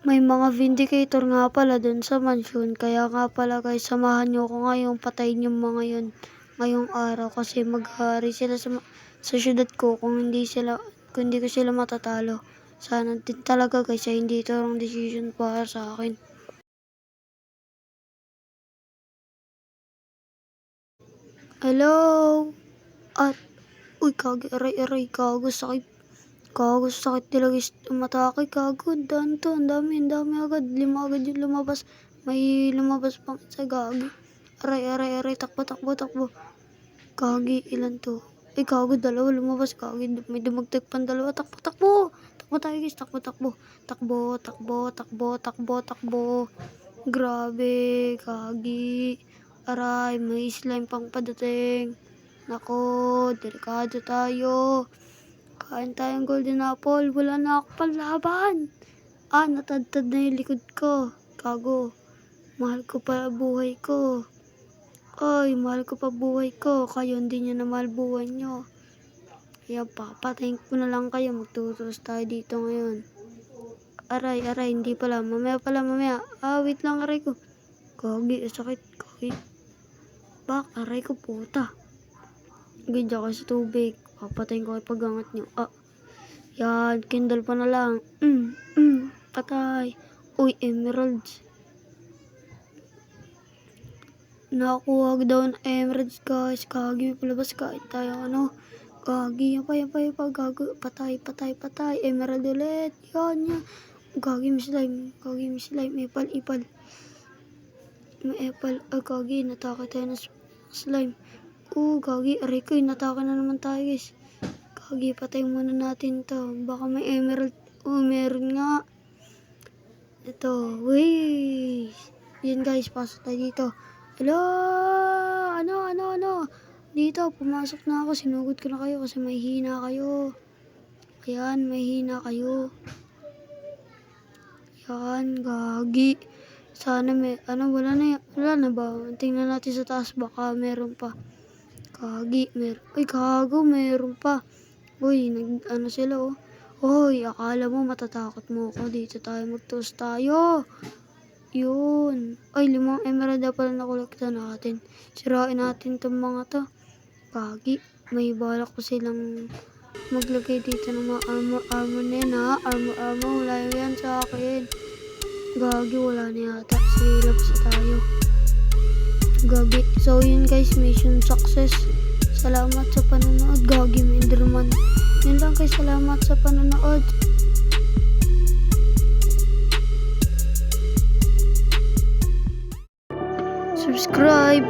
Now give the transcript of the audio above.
May mga vindicator nga pala dun sa mansion. Kaya nga pala guys, samahan nyo ko ngayong patayin yung mga yun ngayong araw. Kasi maghari sila sa syudad ko kung hindi ko sila matatalo. Sana din talaga guys ay hindi ito ang decision para sa akin. Hello? At, uy, aray, kago, sakit. Kago, sakit talaga umatake, kago. Ang dami agad. 5 agad yung lumabas. May lumabas pang isa, gagi. Aray, takbo. Gagi, ilan to? Ay, kago, 2 lumabas, gagi. May dumagdag pang 2. Takbo tayo guys, takbo. Grabe, kagi. Aray, may slime pang padating. Nako, delikado tayo. Kain tayong golden apple. Wala na ako panlaban. Natadtad na yung likod ko. Kago, mahal ko pa buhay ko. Mahal ko pa buhay ko. Kayo hindi nyo na mahal buhay nyo. Kaya papatayin ko na lang kayo. Magtuturos tayo dito ngayon. Aray, hindi pala. Mamaya. Wait lang, aray ko. Kagi, sakit. Kagi. Aray ko, puta. Gidya ka sa tubig. Papatayin ko kayo pag-angat nyo. Yan, kindle pa na lang. Patay. Uy, emeralds. Nakuha daw ng emeralds guys. Kagi, may palabas kain tayo. Gagi, yan pa. Gago. Patay. Emerald ulit. Yan. Gagi, may slime. Ipal. May apple. Gagi, natake tayo ng slime. Gagi, aray ko, natake na naman tayo guys. Gagi, patayin muna natin to. Baka may emerald. Meron nga. Ito, wey. Yan guys, pasok tayo dito. Hello? Ano? Dito, pumasok na ako. Sinugod ko na kayo kasi may hina kayo. Ayan, may hina kayo. Yan, gagi. Sana may, wala na ba? Tingnan natin sa taas, baka meron pa. Gagi, meron. Uy, gago, meron pa. Uy, sila oh. Uy, akala mo matatakot mo ako. Dito tayo, magtoast tayo. Yun. Ay, 5 emerald na pala nakolekta natin. Sirain natin tong mga to. Gagi, may balak ko silang maglagay dito ng mga armor na yan ha. Armor, wala yan sa akin. Gagi, wala na yata. Sige, labas na tayo. Gagi. So yun guys, mission success. Salamat sa panonood. Gagi, may Enderman. Yun lang guys, salamat sa panonood. Subscribe.